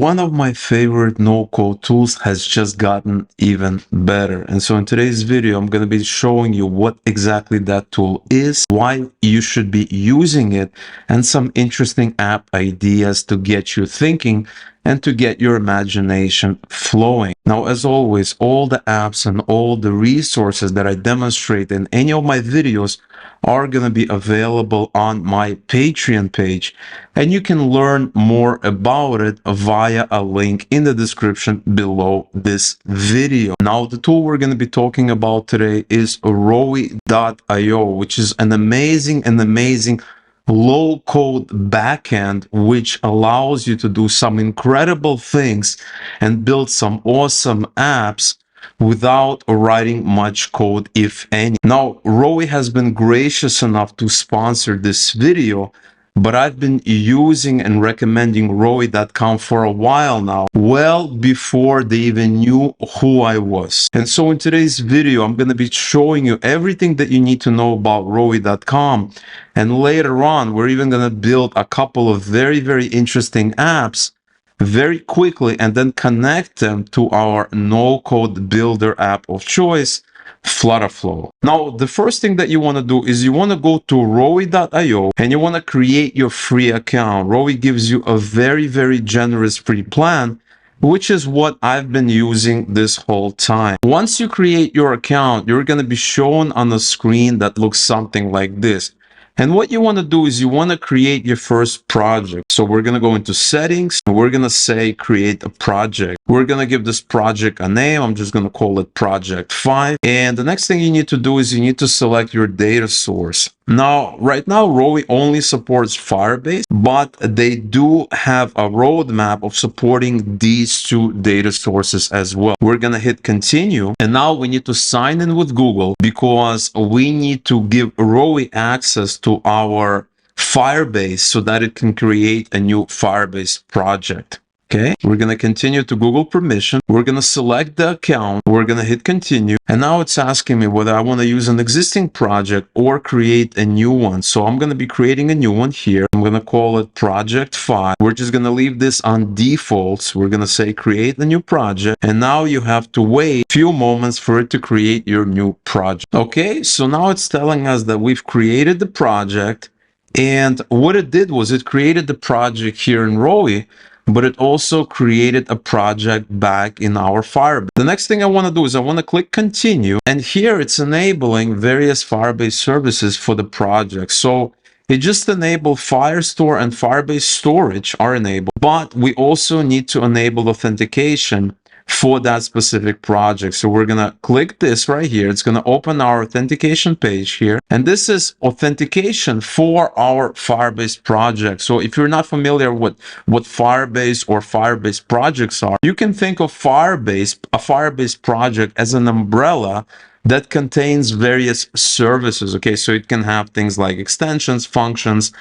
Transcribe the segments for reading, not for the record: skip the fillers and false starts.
One of my favorite no-code tools has just gotten even better. And so in today's video, I'm going to be showing you what exactly that tool is, why you should be using it, and some interesting app ideas to get you thinking and to get your imagination flowing. Now, as always, all the apps and all the resources that I demonstrate in any of my videos are going to be available on my Patreon page, and you can learn more about it via a link in the description below this video. Now, the tool we're going to be talking about today is rowy.io, which is an amazing low-code backend which allows you to do some incredible things and build some awesome apps without writing much code, if any. Now, Rowy has been gracious enough to sponsor this video, but I've been using and recommending rowy.com for a while now, well before they even knew who I was. And so in today's video, I'm going to be showing you everything that you need to know about rowy.com. And later on, we're even going to build a couple of very interesting apps very quickly and then connect them to our no-code builder app of choice, FlutterFlow. Now, the first thing that you want to do is you want to go to rowy.io and you want to create your free account. Rowy gives you a very generous free plan, which is what I've been using this whole time. Once you create your account, you're going to be shown on a screen that looks something like this. And what you want to do is you want to create your first project. So we're going to go into settings and we're going to say create a project. We're going to give this project a name. I'm just going to call it project 5. And the next thing you need to do is you need to select your data source. Now, right now, Rowy only supports Firebase, but they do have a roadmap of supporting these two data sources as well. We're going to hit continue. And now we need to sign in with Google because we need to give Rowy access to our Firebase so that it can create a new Firebase project. Okay, we're going to continue to Google permission. We're going to select the account. We're going to hit continue. And now it's asking me whether I want to use an existing project or create a new one. So I'm going to be creating a new one here. I'm going to call it project 5. We're just going to leave this on defaults. We're going to say create a new project. And now you have to wait a few moments for it to create your new project. Okay, so now it's telling us that we've created the project. And what it did was it created the project here in Rowy, but it also created a project back in our Firebase. The next thing I want to do is I want to click continue, and here it's enabling various Firebase services for the project. So it just enabled Firestore and Firebase storage are enabled, but we also need to enable authentication for that specific project. So we're going to click this right here. It's going to open our authentication page here. And this is authentication for our Firebase project. So if you're not familiar with what Firebase or Firebase projects are, you can think of Firebase, a Firebase project, as an umbrella that contains various services. Okay, so it can have things like extensions, functions,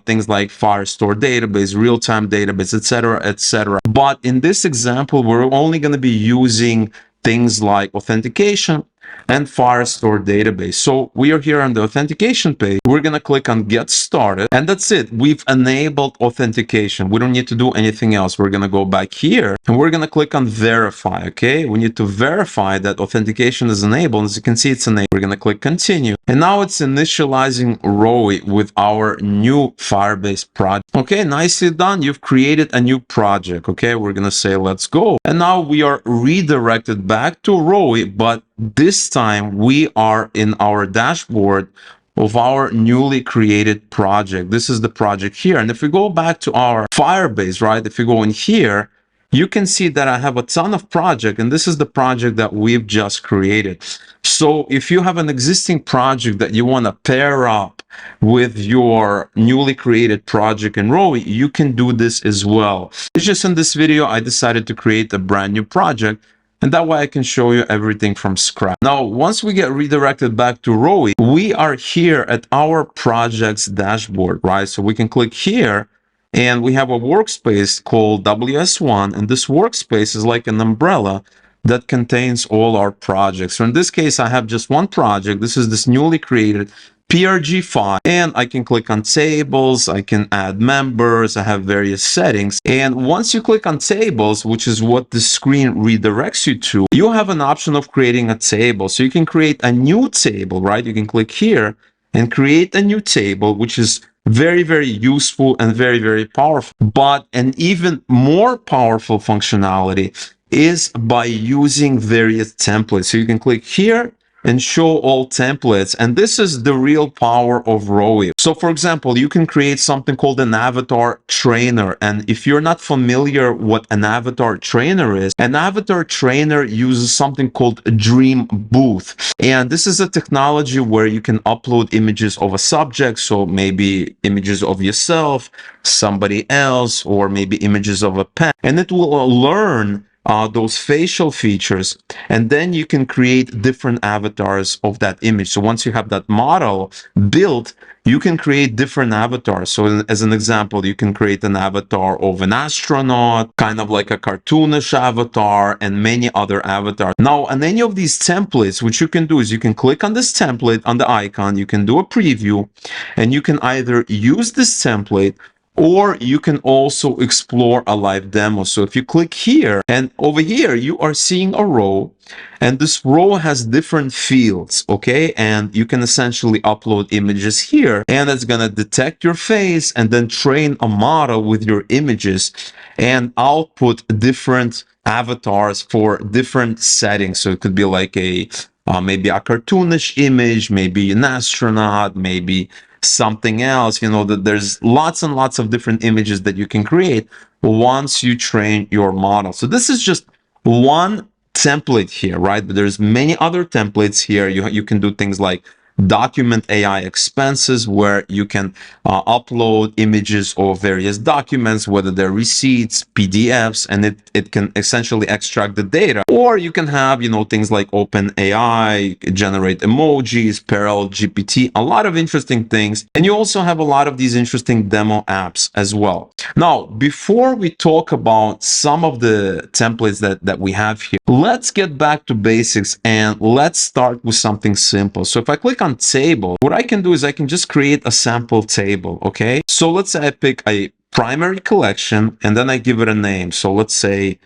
things like Firestore database, real-time database, etc. But in this example, we're only going to be using things like authentication and Firestore database. So we are here on the authentication page. We're going to click on get started, and that's it. We've enabled authentication. We don't need to do anything else. We're going to go back here and we're going to click on verify. Okay, we need to verify that authentication is enabled. As you can see, it's enabled. We're going to click continue, and now it's initializing Rowy with our new Firebase project. Okay, nicely done. You've created a new project. Okay, we're going to say let's go, and now we are redirected back to Rowy, but this time we are in our dashboard of our newly created project. This is the project here. And if we go back to our Firebase, right, if you go in here, you can see that I have a ton of projects, and this is the project that we've just created. So if you have an existing project that you want to pair up with your newly created project in Rowy, you can do this as well. It's just in this video, I decided to create a brand new project, and that way I can show you everything from scratch. Now, once we get redirected back to Rowy, we are here at our project's dashboard, right? So we can click here, and we have a workspace called WS1, and this workspace is like an umbrella that contains all our projects. So in this case, I have just one project. This is this newly created PRG file, and I can click on tables, I can add members, I have various settings. And once you click on tables, which is what the screen redirects you to, you have an option of creating a table. So you can create a new table, right? You can click here and create a new table, which is very, very useful and very, very powerful. But an even more powerful functionality is by using various templates. So you can click here and show all templates. And this is the real power of Rowy. So for example, you can create something called an avatar trainer. And if you're not familiar what an avatar trainer is, an avatar trainer uses something called a dream booth. And this is a technology where you can upload images of a subject. So maybe images of yourself, somebody else, or maybe images of a pet. And it will learn those facial features, and then you can create different avatars of that image. So once you have that model built, you can create different avatars. So as an example, you can create an avatar of an astronaut, kind of like a cartoonish avatar, and many other avatars. Now, on any of these templates, what you can do is you can click on this template on the icon, you can do a preview, and you can either use this template or you can also explore a live demo. So if you click here, and over here, you are seeing a row, and this row has different fields, okay? And you can essentially upload images here, and it's gonna detect your face and then train a model with your images and output different avatars for different settings. So it could be like a maybe a cartoonish image, maybe an astronaut, maybe something else. You know, that there's lots and lots of different images that you can create once you train your model. So this is just one template here, right? But there's many other templates here. You can do things like document AI expenses, where you can upload images of various documents, whether they're receipts, PDFs, and it can essentially extract the data. Or you can have, you know, things like Open AI, generate emojis, Parallel GPT, a lot of interesting things. And you also have a lot of these interesting demo apps as well. Now, before we talk about some of the templates that we have here, let's get back to basics and let's start with something simple. So if I click on table, what I can do is I can just create a sample table, okay? So let's say I pick a primary collection and then I give it a name. So let's say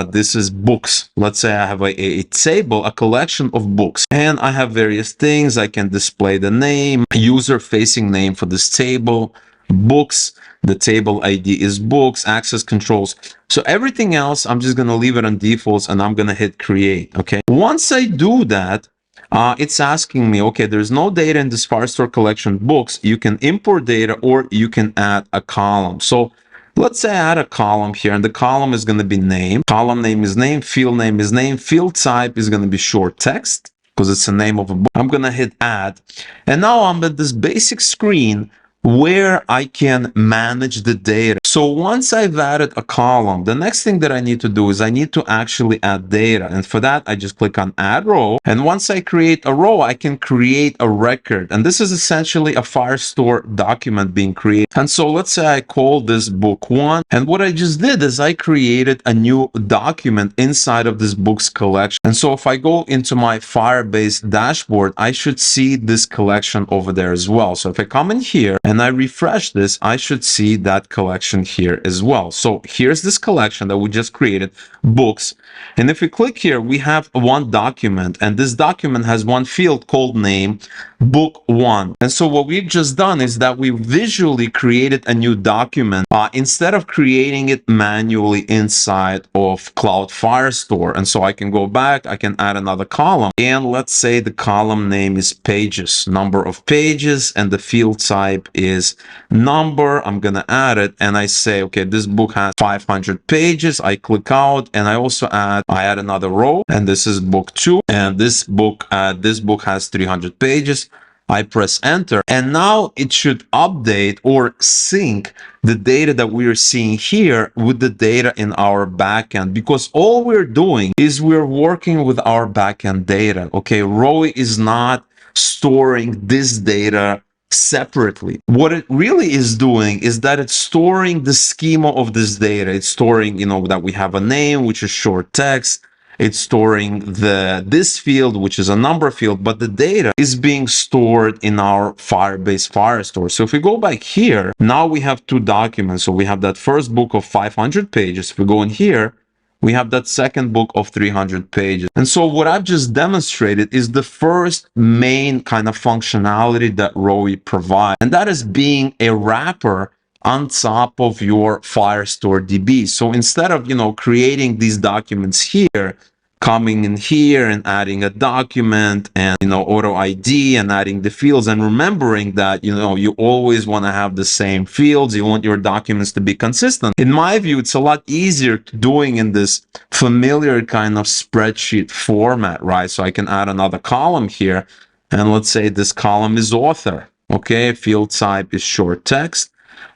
this is books. Let's say I have a table, a collection of books, and I have various things. I can display the name, user-facing name for this table, books, the table ID is books, access controls. So everything else, I'm just going to leave it on defaults and I'm going to hit create. Okay. Once I do that, it's asking me, okay, there's no data in this Firestore collection books. You can import data or you can add a column. So let's say I add a column here, and the column is going to be name. Column name is name, field name is name, field type is going to be short text because it's the name of a book. I'm going to hit add. And now I'm at this basic screen where I can manage the data. So once I've added a column, the next thing that I need to do is I need to actually add data. And for that, I just click on add row. And once I create a row, I can create a record. And this is essentially a Firestore document being created. And so let's say I call this book 1. And what I just did is I created a new document inside of this books collection. And so if I go into my Firebase dashboard, I should see this collection over there as well. So if I come in here and I refresh this, I should see that collection here as well. So here's this collection that we just created, books. And if we click here, we have one document, and this document has one field called name, book 1. And so what we've just done is that we visually created a new document instead of creating it manually inside of Cloud Firestore. And so I can go back, I can add another column, and let's say the column name is pages, number of pages, and the field type is number. I'm gonna add it, and I say, okay, this book has 500 pages. I click out, and I add another row, and this is book 2, and this book has 300 pages. I press enter, and now it should update or sync the data that we are seeing here with the data in our backend, because all we're doing is we're working with our backend data. Okay, Rowy is not storing this data separately. What it really is doing is that it's storing the schema of this data. It's storing, you know, that we have a name, which is short text, it's storing this field, which is a number field, but the data is being stored in our Firebase Firestore. So if we go back here, now we have two documents. So we have that first book of 500 pages. If we go in here, we have that second book of 300 pages. And so what I've just demonstrated is the first main kind of functionality that Rowy provides, and that is being a wrapper on top of your Firestore DB. So instead of, creating these documents here, coming in here and adding a document and, auto ID and adding the fields and remembering that, you always want to have the same fields. You want your documents to be consistent. In my view, it's a lot easier doing in this familiar kind of spreadsheet format, right? So I can add another column here. And let's say this column is author. Okay, field type is short text.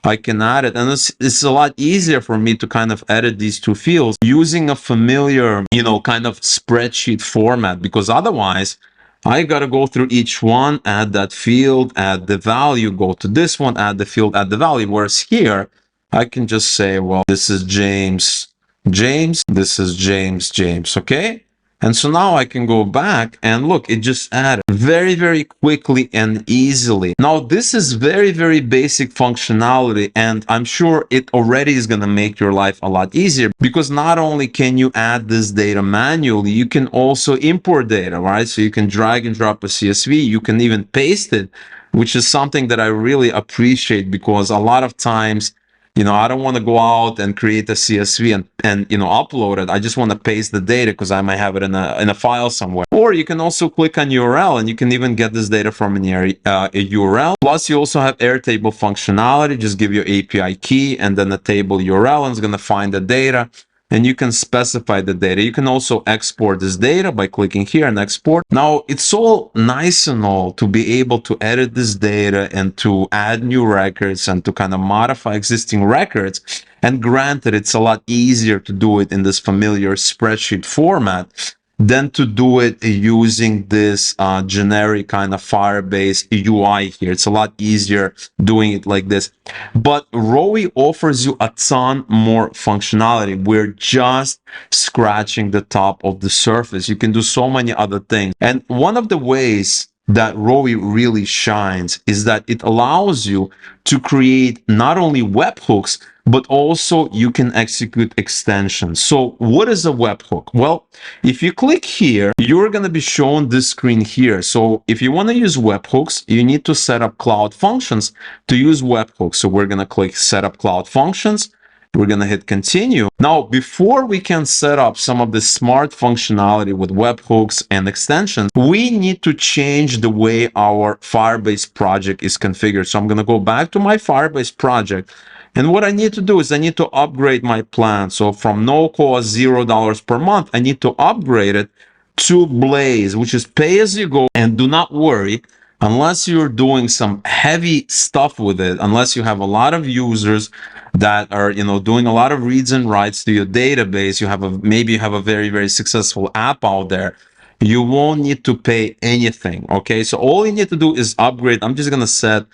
I can add it, and it's a lot easier for me to kind of edit these two fields using a familiar, kind of spreadsheet format, because otherwise I got to go through each one, add that field, add the value, go to this one, add the field, add the value. Whereas here, I can just say, well, this is James, this is James, okay? And so now I can go back and look, it just added very, very quickly and easily. Now, this is very, very basic functionality, and I'm sure it already is going to make your life a lot easier, because not only can you add this data manually, you can also import data, right? So you can drag and drop a CSV, you can even paste it, which is something that I really appreciate, because a lot of times, I don't want to go out and create a CSV and upload it. I just want to paste the data because I might have it in a file somewhere. Or you can also click on URL and you can even get this data from a URL. Plus, you also have Airtable functionality. Just give your API key and then the table URL, and it's going to find the data. And you can specify the data. You can also export this data by clicking here and export. Now, it's all nice and all to be able to edit this data and to add new records and to kind of modify existing records. And granted, it's a lot easier to do it in this familiar spreadsheet format than to do it using this generic kind of Firebase UI here. It's a lot easier doing it like this. But Rowy offers you a ton more functionality. We're just scratching the top of the surface. You can do so many other things. And one of the ways that Rowy really shines is that it allows you to create not only webhooks, but also you can execute extensions. So what is a webhook? Well, if you click here, you're going to be shown this screen here. So if you want to use webhooks, you need to set up Cloud Functions to use webhooks. So we're going to click Set up Cloud Functions. We're going to hit continue. Now, before we can set up some of the smart functionality with webhooks and extensions, we need to change the way our Firebase project is configured. So I'm going to go back to my Firebase project. And what I need to do is I need to upgrade my plan. So from no cost $0 per month, I need to upgrade it to Blaze, which is pay as you go. And do not worry, unless you're doing some heavy stuff with it, unless you have a lot of users that are, doing a lot of reads and writes to your database, maybe you have a very, very successful app out there, you won't need to pay anything. Okay, so all you need to do is upgrade. I'm just going to set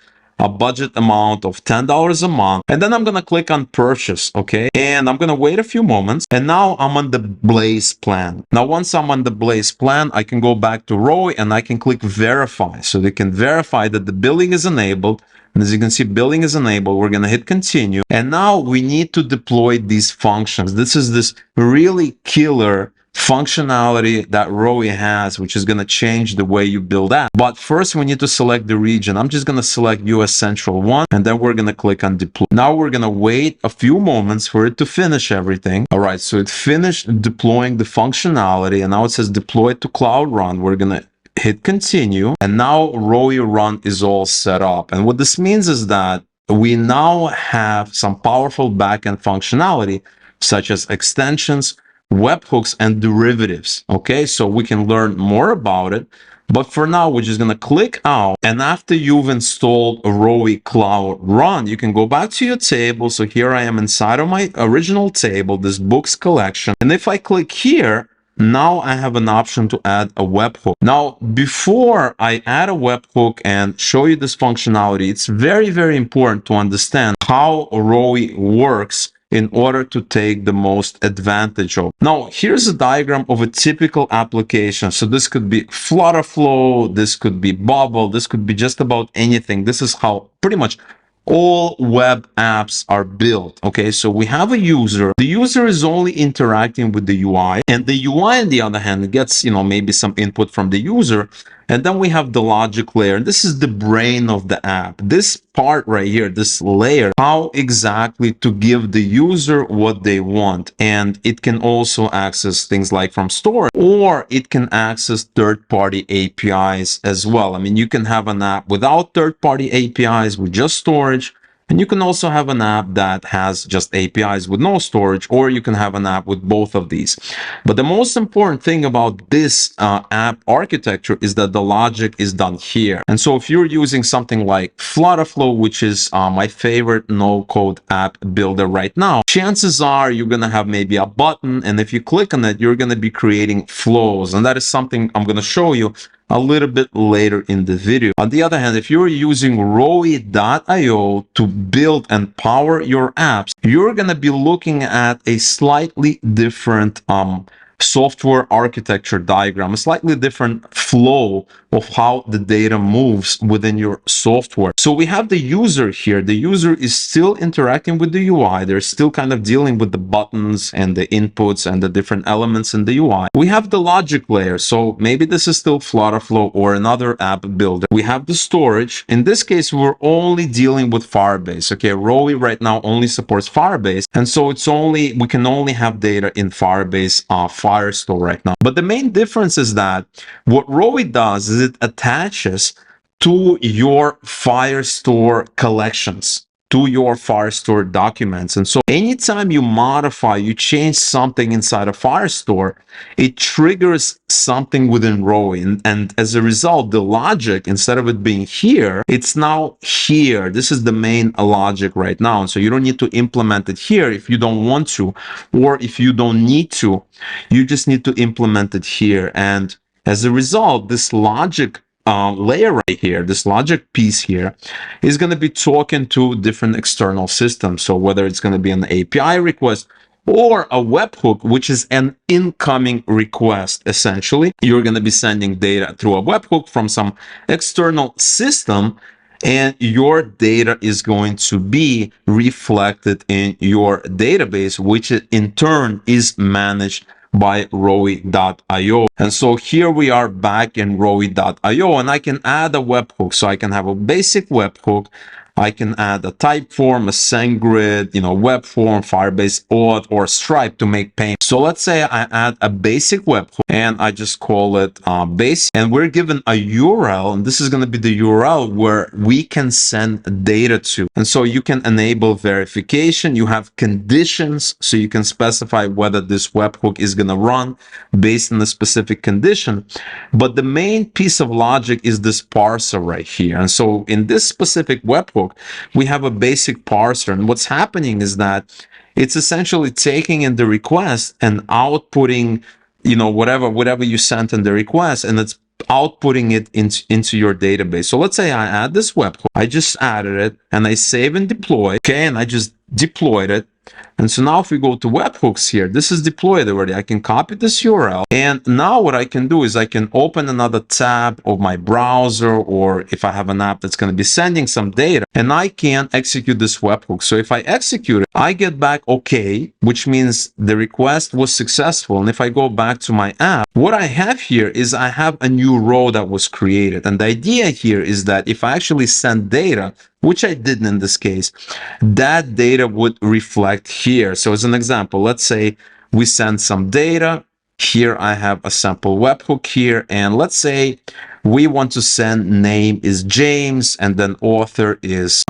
a budget amount of $10 a month, and then I'm going to click on purchase. Okay, and I'm going to wait a few moments, and now I'm on the Blaze plan. Now, once I'm on the Blaze plan, I can go back to Rowy and I can click verify. So they can verify that the billing is enabled. And as you can see, billing is enabled. We're going to hit continue. And now we need to deploy these functions. This is this really killer functionality that Rowy has, which is going to change the way you build apps. But first, we need to select the region. I'm just going to select US Central 1, and then we're going to click on deploy. Now we're going to wait a few moments for it to finish everything. All right, so it finished deploying the functionality, and now it says deploy to Cloud Run. We're going to hit continue, and now Rowy Run is all set up. And what this means is that we now have some powerful backend functionality, such as extensions, webhooks, and derivatives. Okay, so we can learn more about it. But for now, we're just going to click out. And after you've installed Rowy Cloud Run, you can go back to your table. So here I am inside of my original table, this books collection. And if I click here, now I have an option to add a webhook. Now, before I add a webhook and show you this functionality, it's very, very important to understand how Rowy works in order to take the most advantage of. Now, here's a diagram of a typical application. So this could be FlutterFlow, this could be Bubble, this could be just about anything. This is how pretty much all web apps are built. Okay, so we have a user. The user is only interacting with the UI, and the UI, on the other hand, gets, maybe some input from the user. And then we have the logic layer. And this is the brain of the app. This part right here, this layer, how exactly to give the user what they want. And it can also access things like from storage, or it can access third-party APIs as well. I mean, you can have an app without third-party APIs with just storage. And you can also have an app that has just APIs with no storage, or you can have an app with both of these. But the most important thing about this app architecture is that the logic is done here. And so if you're using something like FlutterFlow, which is my favorite no-code app builder right now, chances are you're going to have maybe a button, and if you click on it, you're going to be creating flows. And that is something I'm going to show you a little bit later in the video. On the other hand, if you're using rowy.io to build and power your apps, you're going to be looking at a slightly different software architecture diagram, a slightly different flow of how the data moves within your software. So we have the user here. The user is still interacting with the UI. They're still kind of dealing with the buttons and the inputs and the different elements in the UI. We have the logic layer. So maybe this is still FlutterFlow or another app builder. We have the storage. In this case, we're only dealing with Firebase. Okay, Rowy right now only supports Firebase. And so we can only have data in Firebase Firestore right now. But the main difference is that what Rowy does is it attaches to your Firestore collections, to your Firestore documents. And so anytime you modify, you change something inside of Firestore, it triggers something within Rowy. And as a result, the logic, instead of it being here, it's now here. This is the main logic right now. And so you don't need to implement it here if you don't want to, or if you don't need to, you just need to implement it here. And as a result, this logic layer right here, this logic piece here, is going to be talking to different external systems. So whether it's going to be an API request or a webhook, which is an incoming request, essentially, you're going to be sending data through a webhook from some external system, and your data is going to be reflected in your database, which in turn is managed by rowy.io. And so here we are back in rowy.io, and I can add a webhook. So I can have a basic webhook. I can add a type form, a SendGrid, web form, Firebase auth, or Stripe to make payment. So let's say I add a basic webhook and I just call it basic, and we're given a URL, and this is going to be the URL where we can send data to. And so you can enable verification. You have conditions, so you can specify whether this webhook is going to run based on a specific condition. But the main piece of logic is this parser right here. And so in this specific webhook, we have a basic parser, and what's happening is that it's essentially taking in the request and outputting, whatever you sent in the request, and it's outputting it into your database. So let's say I add this webhook, I just added it, and I save and deploy, okay, and I just deployed it. And so now if we go to webhooks here, this is deployed already. I can copy this URL. And now what I can do is I can open another tab of my browser, or if I have an app that's going to be sending some data, and I can execute this webhook. So if I execute it, I get back okay, which means the request was successful. And if I go back to my app, what I have here is I have a new row that was created. And the idea here is that if I actually send data, which I didn't in this case, that data would reflect here. So as an example, let's say we send some data. Here I have a sample webhook here, and let's say we want to send name is James, and then author is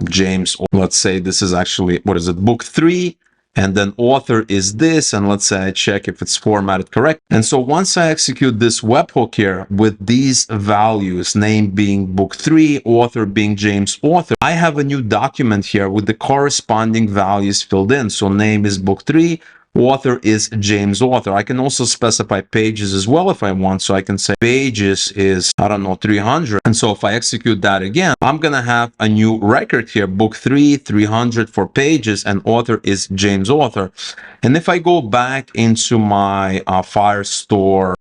James. Let's say this is actually, book 3. And then author is this, and let's say I check if it's formatted correct. And so once I execute this webhook here with these values, name being book 3, author being James author, I have a new document here with the corresponding values filled in. So name is book 3, author is James Author. I can also specify pages as well if I want. So I can say pages is, I don't know, 300. And so if I execute that again, I'm going to have a new record here, book 3, 300 for pages, and author is James Author. And if I go back into my Firestore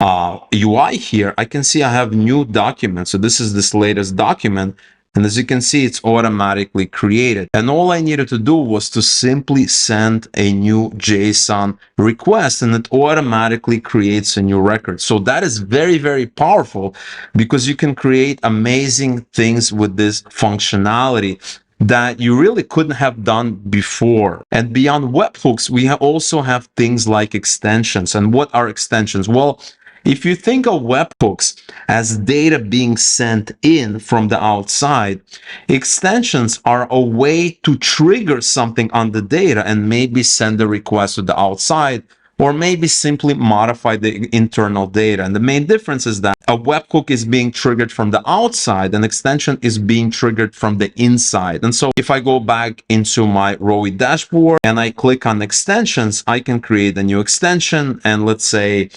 UI here, I can see I have new documents. So this is this latest document. And as you can see, it's automatically created. And all I needed to do was to simply send a new JSON request, and it automatically creates a new record. So that is very, very powerful because you can create amazing things with this functionality that you really couldn't have done before. And beyond webhooks, we also have things like extensions. And what are extensions? Well, if you think of webhooks as data being sent in from the outside, extensions are a way to trigger something on the data and maybe send a request to the outside, or maybe simply modify the internal data. And the main difference is that a webhook is being triggered from the outside, an extension is being triggered from the inside. And so if I go back into my Rowy dashboard and I click on extensions, I can create a new extension. And let's say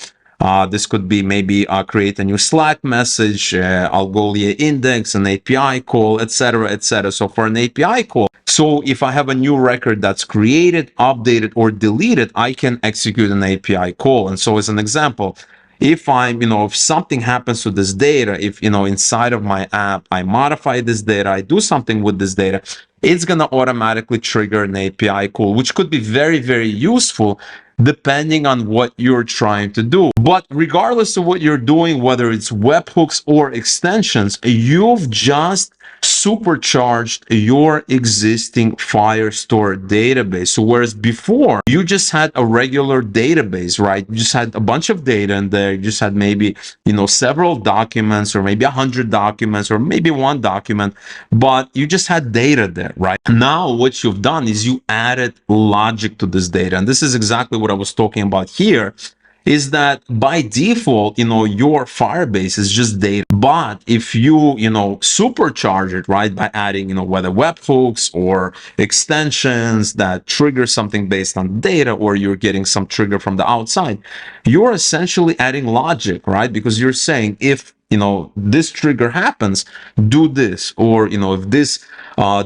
this could be maybe create a new Slack message, Algolia index, an API call, etc., etc. So for an API call, so if I have a new record that's created, updated, or deleted, I can execute an API call. And so as an example, if I'm, if something happens to this data, if, inside of my app, I modify this data, I do something with this data, it's going to automatically trigger an API call, which could be very, very useful depending on what you're trying to do. But regardless of what you're doing, whether it's webhooks or extensions, you've just supercharged your existing Firestore database. So whereas before you just had a regular database, right? You just had a bunch of data in there. You just had maybe, several documents, or maybe 100 documents, or maybe one document, but you just had data there, right? Now what you've done is you added logic to this data. And this is exactly what I was talking about here, is that by default, your Firebase is just data. But if you, supercharge it, right, by adding, whether webhooks or extensions that trigger something based on data, or you're getting some trigger from the outside, you're essentially adding logic, right? Because you're saying, if, this trigger happens, do this, or, if this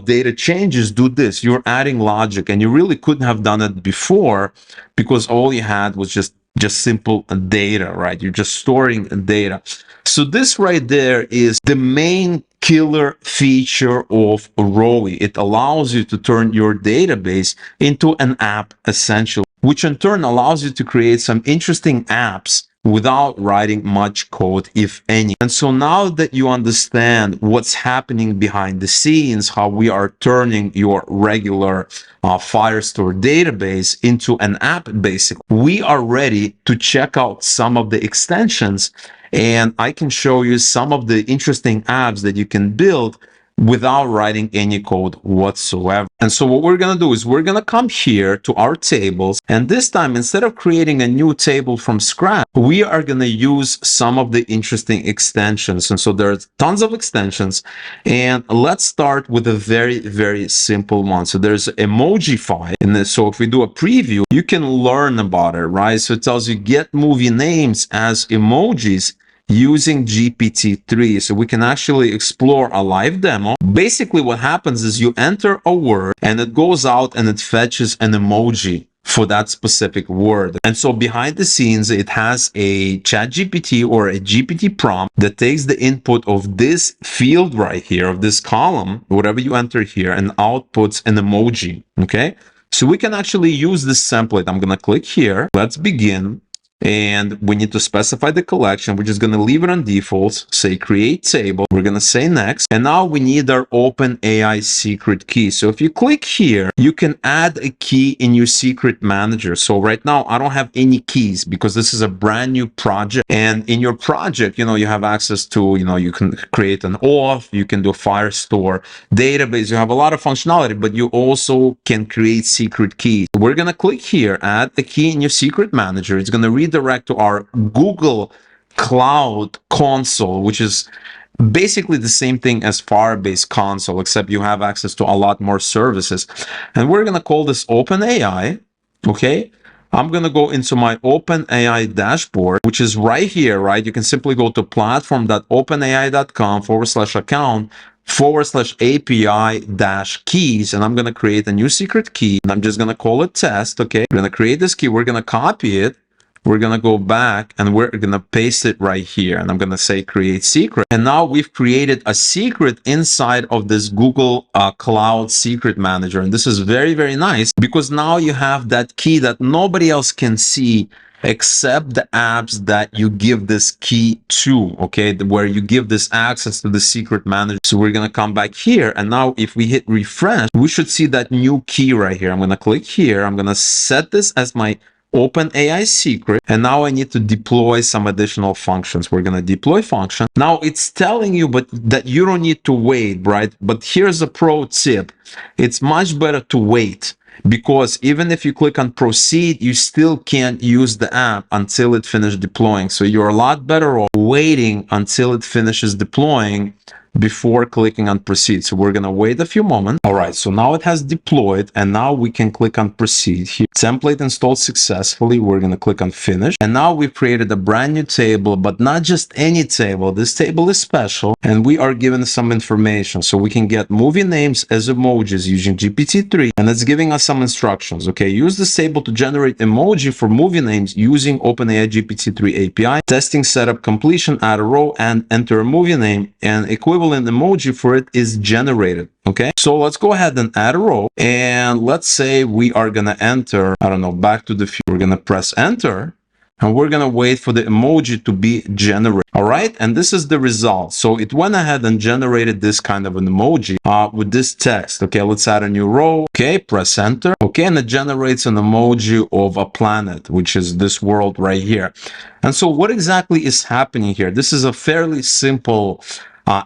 data changes, do this. You're adding logic, and you really couldn't have done it before because all you had was just simple data, right? You're just storing data. So this right there is the main killer feature of Rowy. It allows you to turn your database into an app, essentially, which in turn allows you to create some interesting apps without writing much code, if any. And so now that you understand what's happening behind the scenes, how we are turning your regular Firestore database into an app, basically, we are ready to check out some of the extensions, and I can show you some of the interesting apps that you can build without writing any code whatsoever. And so what we're going to do is we're going to come here to our tables, and this time, instead of creating a new table from scratch, we are going to use some of the interesting extensions. And so there's tons of extensions, and let's start with a very, very simple one. So there's Emojify, and this, so if we do a preview, you can learn about it, right? So it tells you get movie names as emojis using GPT-3. So we can actually explore a live demo. Basically what happens is you enter a word and it goes out and it fetches an emoji for that specific word. And so behind the scenes, it has a ChatGPT or a GPT prompt that takes the input of this field right here, of this column, whatever you enter here, and outputs an emoji. Okay, so we can actually use this template. I'm going to click here. Let's begin. And we need to specify the collection. We're just going to leave it on default, say create table. We're going to say next. And now we need our OpenAI secret key. So if you click here, you can add a key in your secret manager. So right now I don't have any keys because this is a brand new project. And in your project, you have access to, you can create an auth, you can do a Firestore database. You have a lot of functionality, but you also can create secret keys. We're going to click here, add the key in your secret manager. It's going to redirect to our Google Cloud Console, which is basically the same thing as Firebase Console, except you have access to a lot more services. And we're going to call this OpenAI. Okay. I'm going to go into my OpenAI dashboard, which is right here, right? You can simply go to platform.openai.com/account/API-keys, and I'm going to create a new secret key, and I'm just going to call it test, okay? We're going to create this key. We're going to copy it. We're going to go back and we're going to paste it right here. And I'm going to say create secret. And now we've created a secret inside of this Google Cloud Secret Manager. And this is very, very nice because now you have that key that nobody else can see except the apps that you give this key to, okay, where you give this access to the secret manager. So we're going to come back here. And now if we hit refresh, we should see that new key right here. I'm going to click here. I'm going to set this as my OpenAI secret, and now I need to deploy some additional functions. We're going to deploy function. Now it's telling you that you don't need to wait, right? But here's a pro tip. It's much better to wait, because even if you click on proceed, you still can't use the app until it finishes deploying. So you're a lot better off waiting until it finishes deploying before clicking on proceed. So we're going to wait a few moments. All right, so now it has deployed, and now we can click on proceed here. Template installed successfully. We're going to click on finish. And now we've created a brand new table, but not just any table. This table is special, and we are given some information. So we can get movie names as emojis using GPT-3, and it's giving us some instructions. Okay, use this table to generate emoji for movie names using OpenAI GPT-3 API. Testing setup completion, add a row and enter a movie name, and equivalent emoji for it is generated. Okay, so let's go ahead and add a row, and let's say we are gonna enter, I don't know, Back to the Future. We're gonna press enter, and we're gonna wait for the emoji to be generated. All right, and this is the result. So it went ahead and generated this kind of an emoji with this text. Okay, let's add a new row. Okay, press enter. Okay, and it generates an emoji of a planet, which is this world right here. And so what exactly is happening here? This is a fairly simple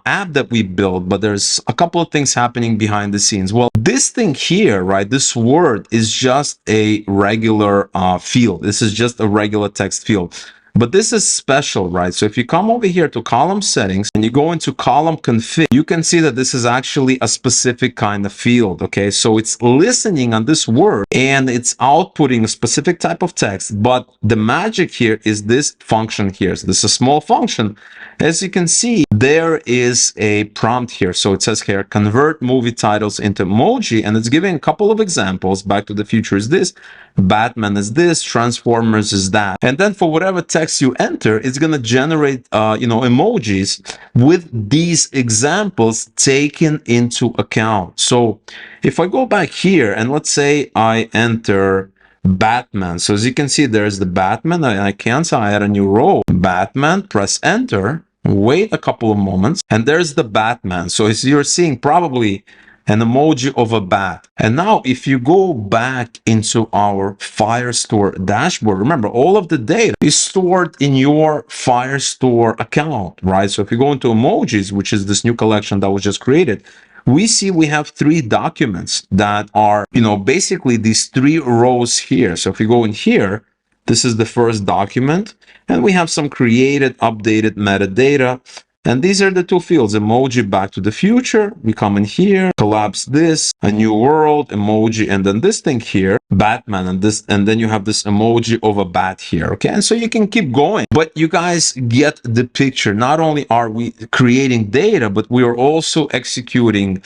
app that we built, but there's a couple of things happening behind the scenes. Well, this thing here, right, this word is just a regular field. This is just a regular text field. But this is special, right? So if you come over here to column settings and you go into column config, you can see that this is actually a specific kind of field, okay? So it's listening on this word and it's outputting a specific type of text. But the magic here is this function here. So this is a small function. As you can see, there is a prompt here. So it says here, convert movie titles into emoji, and it's giving a couple of examples. Back to the Future is this, Batman is this, Transformers is that. And then for whatever text you enter, it's going to generate, emojis with these examples taken into account. So if I go back here and let's say I enter Batman. So as you can see, there's the Batman. I cancel, I add a new row. Batman, press enter, wait a couple of moments, and there's the Batman. So as you're seeing, probably an emoji of a bat. And now if you go back into our Firestore dashboard, remember all of the data is stored in your Firestore account, right? So if you go into emojis, which is this new collection that was just created, we see we have 3 documents that are, basically these 3 rows here. So if you go in here, this is the first document, and we have some created, updated metadata. And these are the 2 fields, emoji, Back to the Future. We come in here, collapse this, a new world, emoji, and then this thing here, Batman, and then you have this emoji of a bat here, okay? And so you can keep going, but you guys get the picture. Not only are we creating data, but we are also executing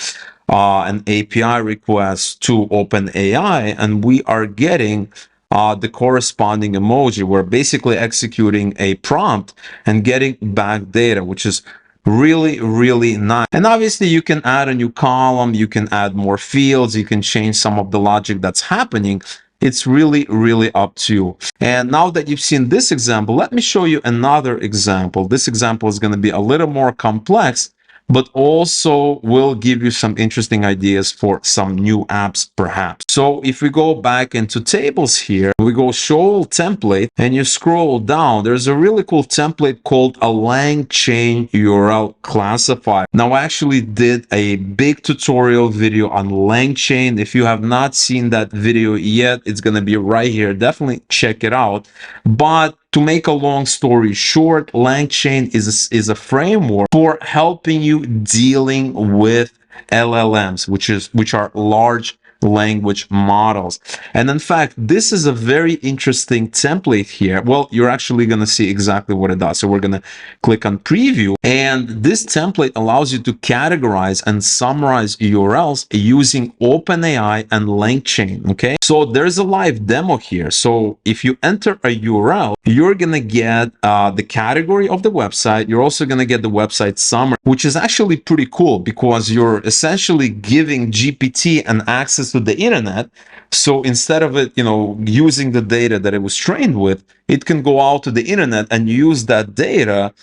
an API request to OpenAI, and we are getting the corresponding emoji. We're basically executing a prompt and getting back data, which is really, really nice. And obviously you can add a new column, you can add more fields, you can change some of the logic that's happening. It's really, really up to you. And now that you've seen this example, let me show you another example. This example is going to be a little more complex, but also will give you some interesting ideas for some new apps, perhaps. So if we go back into tables here, we go show all template, and you scroll down, there's a really cool template called a LangChain URL classifier. Now, I actually did a big tutorial video on LangChain. If you have not seen that video yet, it's going to be right here. Definitely check it out. But to make a long story short, LangChain is a framework for helping you dealing with LLMs, which are large language models. And in fact, this is a very interesting template here. Well, you're actually going to see exactly what it does. So we're going to click on preview, and this template allows you to categorize and summarize URLs using OpenAI and LangChain. Okay, so there's a live demo here. So if you enter a URL, you're going to get the category of the website. You're also going to get the website summary, which is actually pretty cool because you're essentially giving GPT an access to the internet. So instead of it, using the data that it was trained with, it can go out to the internet and use that data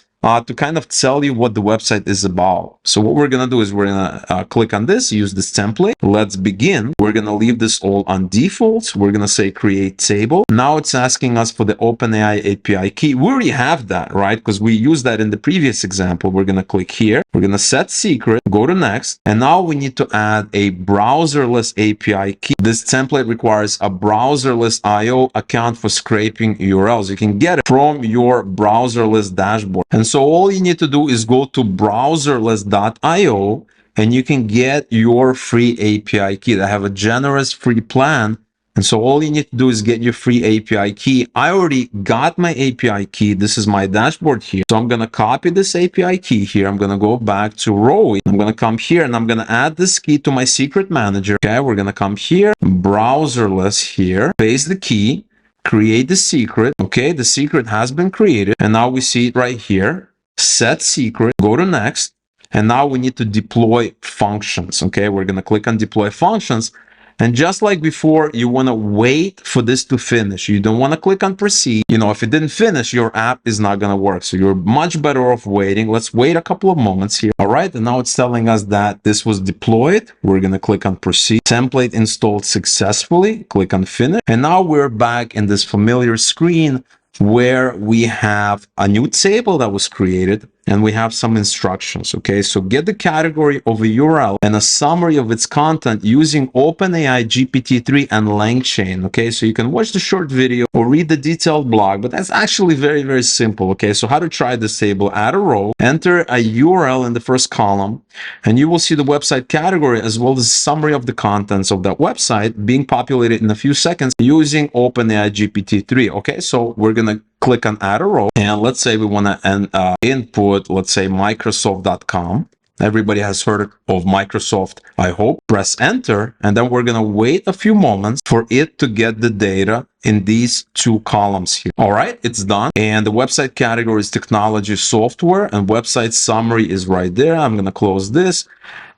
to kind of tell you what the website is about. So what we're going to do is we're going to click on this, use this template. Let's begin. We're going to leave this all on default. We're going to say create table. Now it's asking us for the OpenAI API key. We already have that, right? Because we used that in the previous example. We're going to click here. We're going to set secret, go to next. And now we need to add a browserless API key. This template requires a browserless IO account for scraping URLs. You can get it from your browserless dashboard. And so all you need to do is go to browserless.io and you can get your free API key. They have a generous free plan. And so all you need to do is get your free API key. I already got my API key. This is my dashboard here. So I'm going to copy this API key here. I'm going to go back to Rowy. I'm going to come here and I'm going to add this key to my secret manager. Okay, we're going to come here, browserless here, paste the key, create the secret. Okay, the secret has been created. And now we see it right here. Set secret, go to next. And now we need to deploy functions. Okay, we're going to click on deploy functions. And just like before, you want to wait for this to finish. You don't want to click on proceed. If it didn't finish, your app is not going to work. So you're much better off waiting. Let's wait a couple of moments here. All right. And now it's telling us that this was deployed. We're going to click on proceed. Template installed successfully. Click on finish. And now we're back in this familiar screen where we have a new table that was created and we have some instructions. Okay, so get the category of a URL and a summary of its content using OpenAI GPT-3 and LangChain. Okay, so you can watch the short video or read the detailed blog, but that's actually very, very simple. Okay, so how to try this table: add a row, enter a URL in the first column, and you will see the website category as well as a summary of the contents of that website being populated in a few seconds using OpenAI GPT-3. Okay, so we're going to click on add a row, and let's say we want to input, let's say Microsoft.com. Everybody has heard of Microsoft, I hope. Press enter, and then we're going to wait a few moments for it to get the data in these two columns here. All right, it's done. And the website category is technology software, and website summary is right there. I'm going to close this.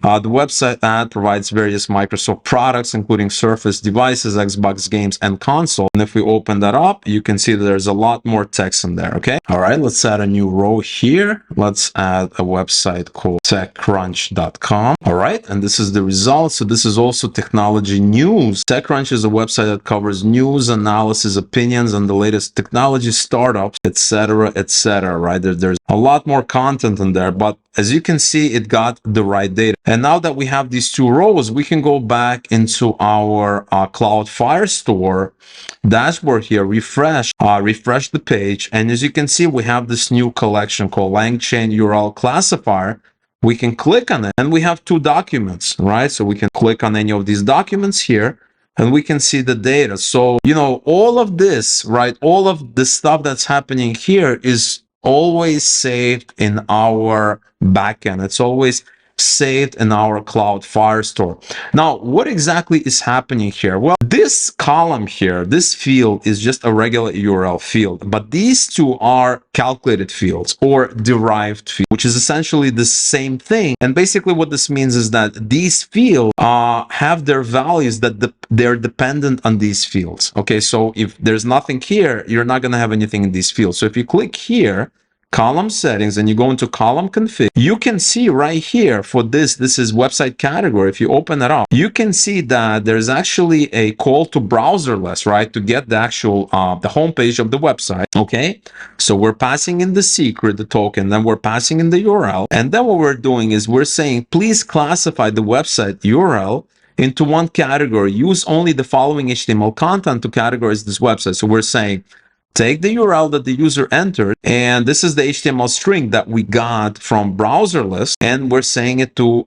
The website ad provides various Microsoft products, including Surface devices, Xbox games, and console. And if we open that up, you can see that there's a lot more text in there. Okay. All right. Let's add a new row here. Let's add a website called TechCrunch.com. All right. And this is the result. So this is also technology news. TechCrunch is a website that covers news, analysis, opinions, and the latest technology, startups, etc., etc. Right. There's a lot more content in there, but as you can see, it got the right data. And now that we have these two rows, we can go back into our Cloud Firestore dashboard here, refresh the page. And as you can see, we have this new collection called LangChain URL Classifier. We can click on it and we have two documents, right? So we can click on any of these documents here and we can see the data. So, all of this, right? All of the stuff that's happening here is always saved in our backend. It's always saved in our Cloud Firestore. Now, what exactly is happening here? Well, this column here, this field is just a regular URL field, but these two are calculated fields or derived fields, which is essentially the same thing. And basically what this means is that these fields have their values that they're dependent on these fields. Okay, so if there's nothing here, you're not going to have anything in these fields. So if you click here, column settings, and you go into column config, you can see right here for this is website category. If you open it up, you can see that there's actually a call to browserless, right? To get the actual, the homepage of the website. Okay. So we're passing in the secret, the token, then we're passing in the URL. And then what we're doing is we're saying, please classify the website URL into one category. Use only the following HTML content to categorize this website. So we're saying, take the URL that the user entered, and this is the HTML string that we got from browser list, and we're saying it to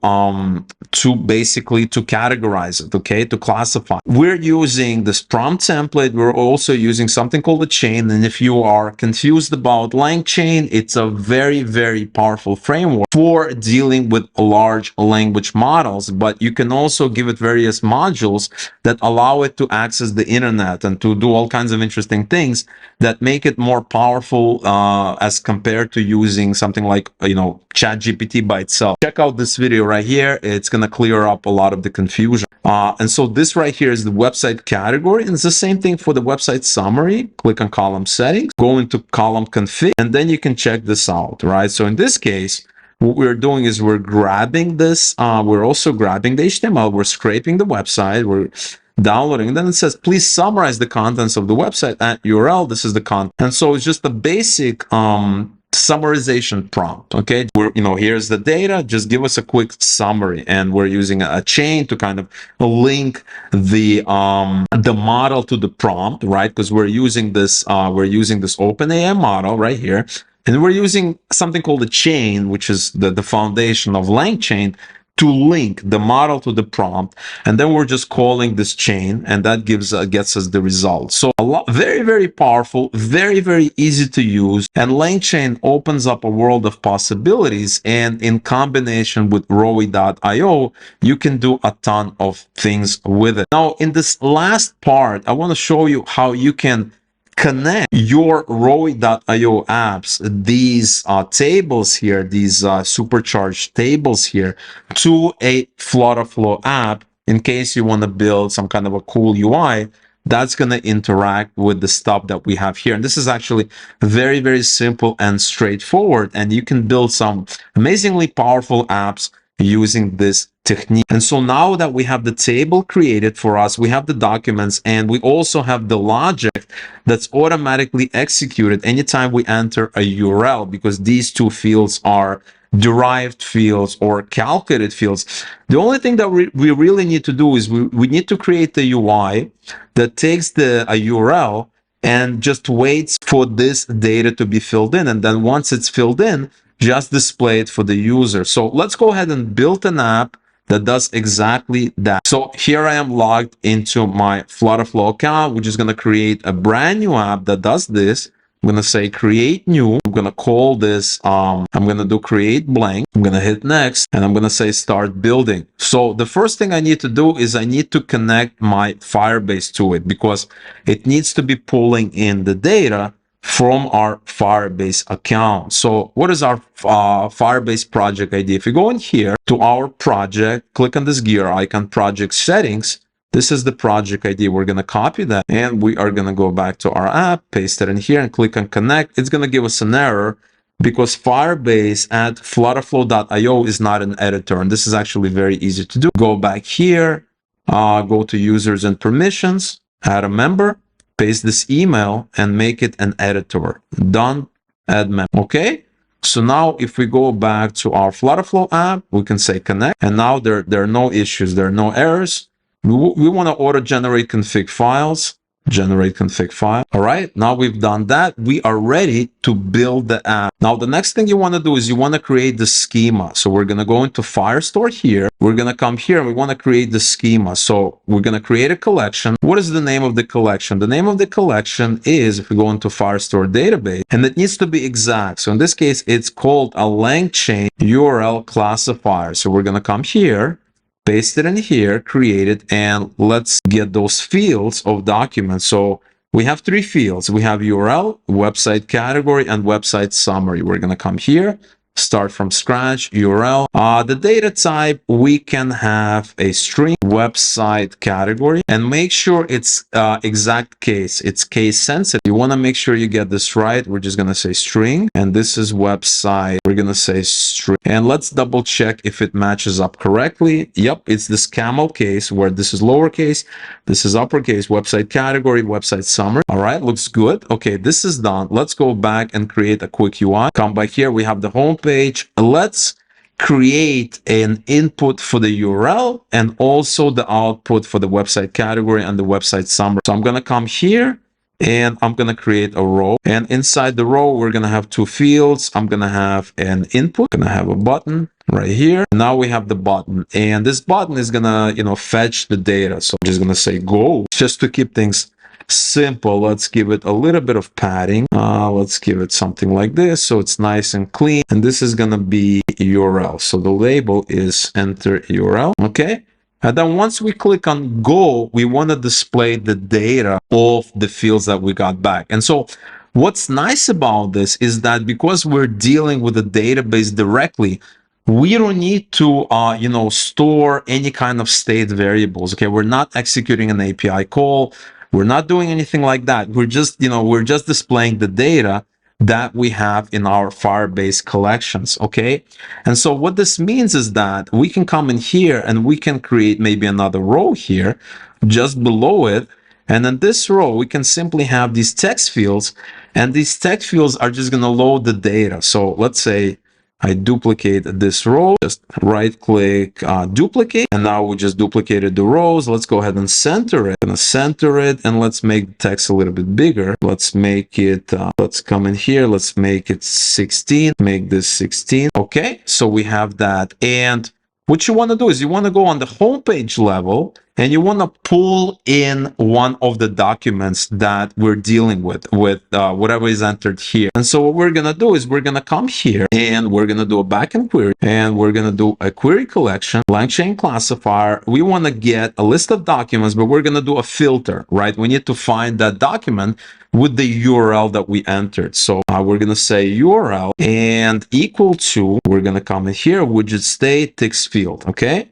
basically to categorize it, okay, to classify. We're using this prompt template. We're also using something called a chain, and if you are confused about LangChain, it's a very, very powerful framework for dealing with large language models, but you can also give it various modules that allow it to access the internet and to do all kinds of interesting things that make it more powerful as compared to using something like, ChatGPT by itself. Check out this video right here. It's going to clear up a lot of the confusion. And so this right here is the website category, and it's the same thing for the website summary. Click on column settings, go into column config, and then you can check this out, right? So in this case, what we're doing is we're grabbing this. We're also grabbing the HTML. We're scraping the website. We're downloading, and then it says, please summarize the contents of the website at URL. This is the content. And so it's just a basic summarization prompt. Okay, here's the data, just give us a quick summary, and we're using a chain to kind of link the model to the prompt, right? Because we're using this OpenAI model right here, and we're using something called a chain, which is the foundation of LangChain, to link the model to the prompt, and then we're just calling this chain, and that gets us the result. So very, very powerful, very, very easy to use, and LangChain opens up a world of possibilities, and in combination with rowy.io, you can do a ton of things with it. Now, in this last part, I want to show you how you can connect your rowy.io apps, these tables here, these supercharged tables here, to a FlutterFlow app in case you want to build some kind of a cool UI that's going to interact with the stuff that we have here. And this is actually very, very simple and straightforward, and you can build some amazingly powerful apps using this technique. And so now that we have the table created for us, we have the documents, and we also have the logic that's automatically executed anytime we enter a URL, because these two fields are derived fields or calculated fields. The only thing that we really need to do is we need to create the UI that takes a URL and just waits for this data to be filled in. And then once it's filled in, just display it for the user. So let's go ahead and build an app that does exactly that. So here I am logged into my FlutterFlow account, which is going to create a brand new app that does this. I'm going to say create new. I'm going to call this, I'm going to do create blank. I'm going to hit next, and I'm going to say start building. So the first thing I need to do is I need to connect my Firebase to it, because it needs to be pulling in the data from our Firebase account. So what is our Firebase project ID? If you go in here to our project, click on this gear icon, project settings, this is the project ID. We're going to copy that, and we are going to go back to our app, paste it in here, and click on connect. It's going to give us an error because Firebase at flutterflow.io is not an editor, and this is actually very easy to do. Go back here, go to users and permissions, add a member, paste this email, and make it an editor. Done. Add member. Okay. So now if we go back to our FlutterFlow app, we can say connect, and now there are no issues, there are no errors. We want to auto generate config files, generate config file. All right, now we've done that. We are ready to build the app. Now, the next thing you want to do is you want to create the schema. So we're going to go into Firestore here. We're going to come here and we want to create the schema. So we're going to create a collection. What is the name of the collection? The name of the collection is, if we go into Firestore database, and it needs to be exact. So in this case, it's called a LangChain URL classifier. So we're going to come here, paste it in here, create it, and let's get those fields of documents. So we have three fields. We have URL, website category, and website summary. We're going to come here, start from scratch, URL. The data type, we can have a string, website category, and make sure it's exact case. It's case sensitive. You want to make sure you get this right. We're just going to say string, and this is website. We're going to say string, and let's double check if it matches up correctly. Yep, it's this camel case where this is lowercase, this is uppercase, website category, website summary. All right, looks good. Okay, this is done. Let's go back and create a quick UI. Come back here. We have the home page. Let's create an input for the URL and also the output for the website category and the website summary. So I'm going to come here and I'm going to create a row. And inside the row, we're going to have two fields. I'm going to have an input, going to have a button right here. Now we have the button, and this button is going to, fetch the data. So I'm just going to say go, just to keep things simple. Let's give it a little bit of padding. Let's give it something like this, so it's nice and clean. And this is going to be URL. So the label is enter URL. Okay. And then once we click on go, we want to display the data of the fields that we got back. And so what's nice about this is that because we're dealing with the database directly, we don't need to, store any kind of state variables. Okay, we're not executing an API call. We're not doing anything like that. We're just, displaying the data that we have in our Firebase collections. Okay, and so what this means is that we can come in here and we can create maybe another row here just below it. And in this row, we can simply have these text fields, and these text fields are just going to load the data. So let's say I duplicate this row, just right click, duplicate, and now we just duplicated the rows. Let's go ahead and center it. I'm gonna center it, and let's make the text a little bit bigger. Let's make it, let's come in here, let's make it 16, make this 16. Okay, so we have that. And what you want to do is you want to go on the homepage level, and you want to pull in one of the documents that we're dealing with whatever is entered here. And so what we're going to do is we're going to come here, and we're going to do a backend query, and we're going to do a query collection, blank chain classifier. We want to get a list of documents, but we're going to do a filter, right? We need to find that document with the URL that we entered. So we're going to say URL and equal to, we're going to come in here, widget state text field. Okay.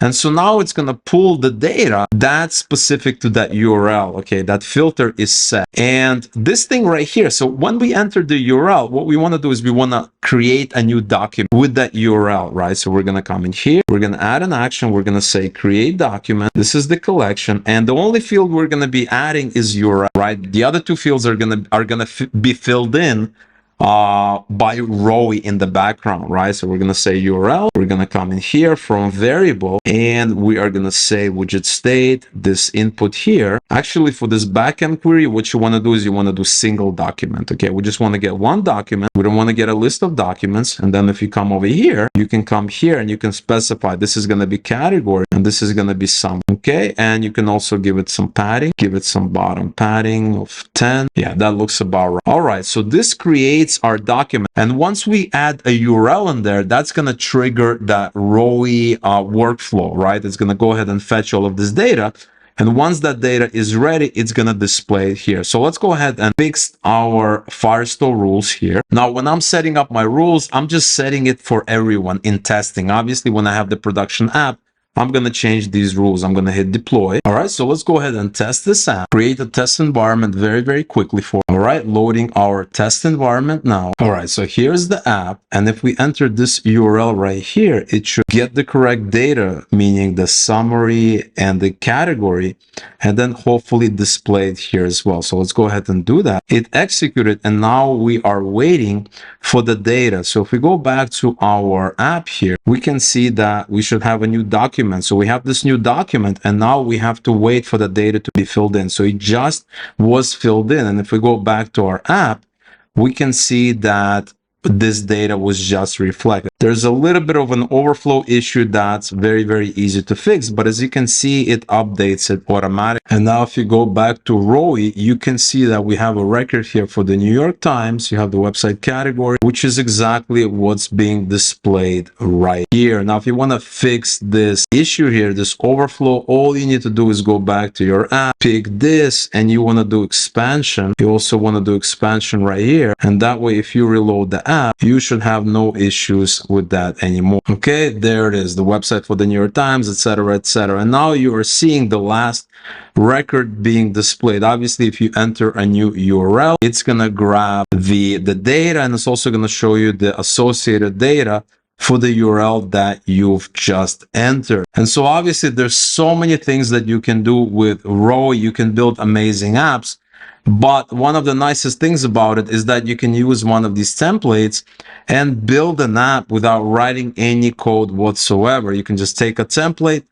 And so now it's going to pull the data that's specific to that URL. Okay, that filter is set. And this thing right here, so when we enter the URL, what we want to do is we want to create a new document with that URL, right? So we're going to come in here, we're going to add an action, we're going to say create document. This is the collection, and the only field we're going to be adding is URL, right? The other two fields are going to be filled in by rowy in the background, right? So we're going to say URL, we're going to come in here from variable, and we are going to say widget state, this input here. Actually, for this backend query, what you want to do is you want to do single document. Okay, we just want to get one document. We don't want to get a list of documents. And then if you come over here, you can come here and you can specify this is going to be category and this is going to be sum. Okay, and you can also give it some padding, give it some bottom padding of 10. Yeah, that looks about right. All right, so this creates our document, and once we add a URL in there, that's going to trigger that rowy workflow, right? It's going to go ahead and fetch all of this data, and once that data is ready, it's going to display it here. So let's go ahead and fix our Firestore rules here. Now, when I'm setting up my rules, I'm just setting it for everyone in testing. Obviously, when I have the production app, I'm going to change these rules. I'm going to hit deploy. All right, so let's go ahead and test this app. Create a test environment very, very quickly for. All right, loading our test environment now. All right, so here's the app. And if we enter this URL right here, it should get the correct data, meaning the summary and the category, and then hopefully display it here as well. So let's go ahead and do that. It executed, and now we are waiting for the data. So if we go back to our app here, we can see that we should have a new document. So we have this new document, and now we have to wait for the data to be filled in. So it just was filled in. And if we go back to our app, we can see that this data was just reflected. There's a little bit of an overflow issue that's very, very easy to fix, but as you can see, it updates it automatically. And now if you go back to rowy, you can see that we have a record here for the New York Times. You have the website category, which is exactly what's being displayed right here. Now, if you want to fix this issue here, this overflow, all you need to do is go back to your app, pick this, and you want to do expansion. You also want to do expansion right here. And that way, if you reload the app, you should have no issues with that anymore. Okay, there it is, the website for the New York Times, etc., etc. And now you are seeing the last record being displayed. Obviously, if you enter a new URL, it's going to grab the data, and it's also going to show you the associated data for the URL that you've just entered. And so obviously there's so many things that you can do with rowy. You can build amazing apps. But one of the nicest things about it is that you can use one of these templates and build an app without writing any code whatsoever. You can just take a template,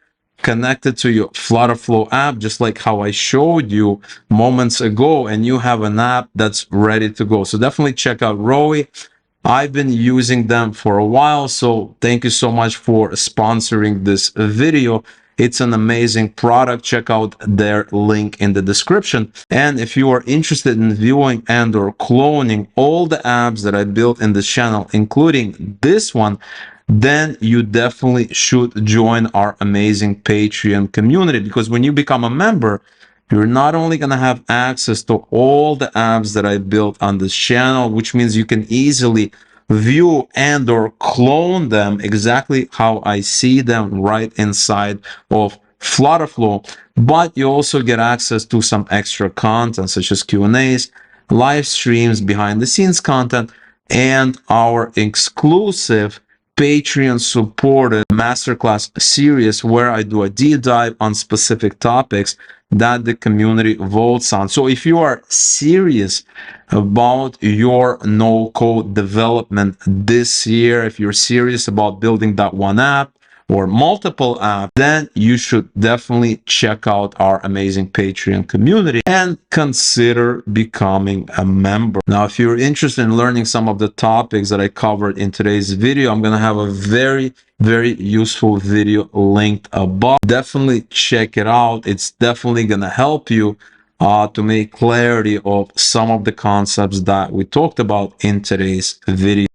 connected to your FlutterFlow app, just like how I showed you moments ago, and you have an app that's ready to go. So definitely check out Rowy. I've been using them for a while, so thank you so much for sponsoring this video. It's an amazing product. Check out their link in the description. And if you are interested in viewing and or cloning all the apps that I built in this channel, including this one, then you definitely should join our amazing Patreon community, because when you become a member, you're not only going to have access to all the apps that I built on this channel, which means you can easily view and or clone them exactly how I see them right inside of FlutterFlow, but you also get access to some extra content such as Q&As, live streams, behind the scenes content, and our exclusive Patreon supported masterclass series where I do a deep dive on specific topics that the community votes on. So if you are serious about your no-code development this year, if you're serious about building that one app or multiple apps, then you should definitely check out our amazing Patreon community and consider becoming a member. Now, if you're interested in learning some of the topics that I covered in today's video, I'm going to have a very useful video linked above. Definitely check it out. It's definitely going to help you to make clarity of some of the concepts that we talked about in today's video.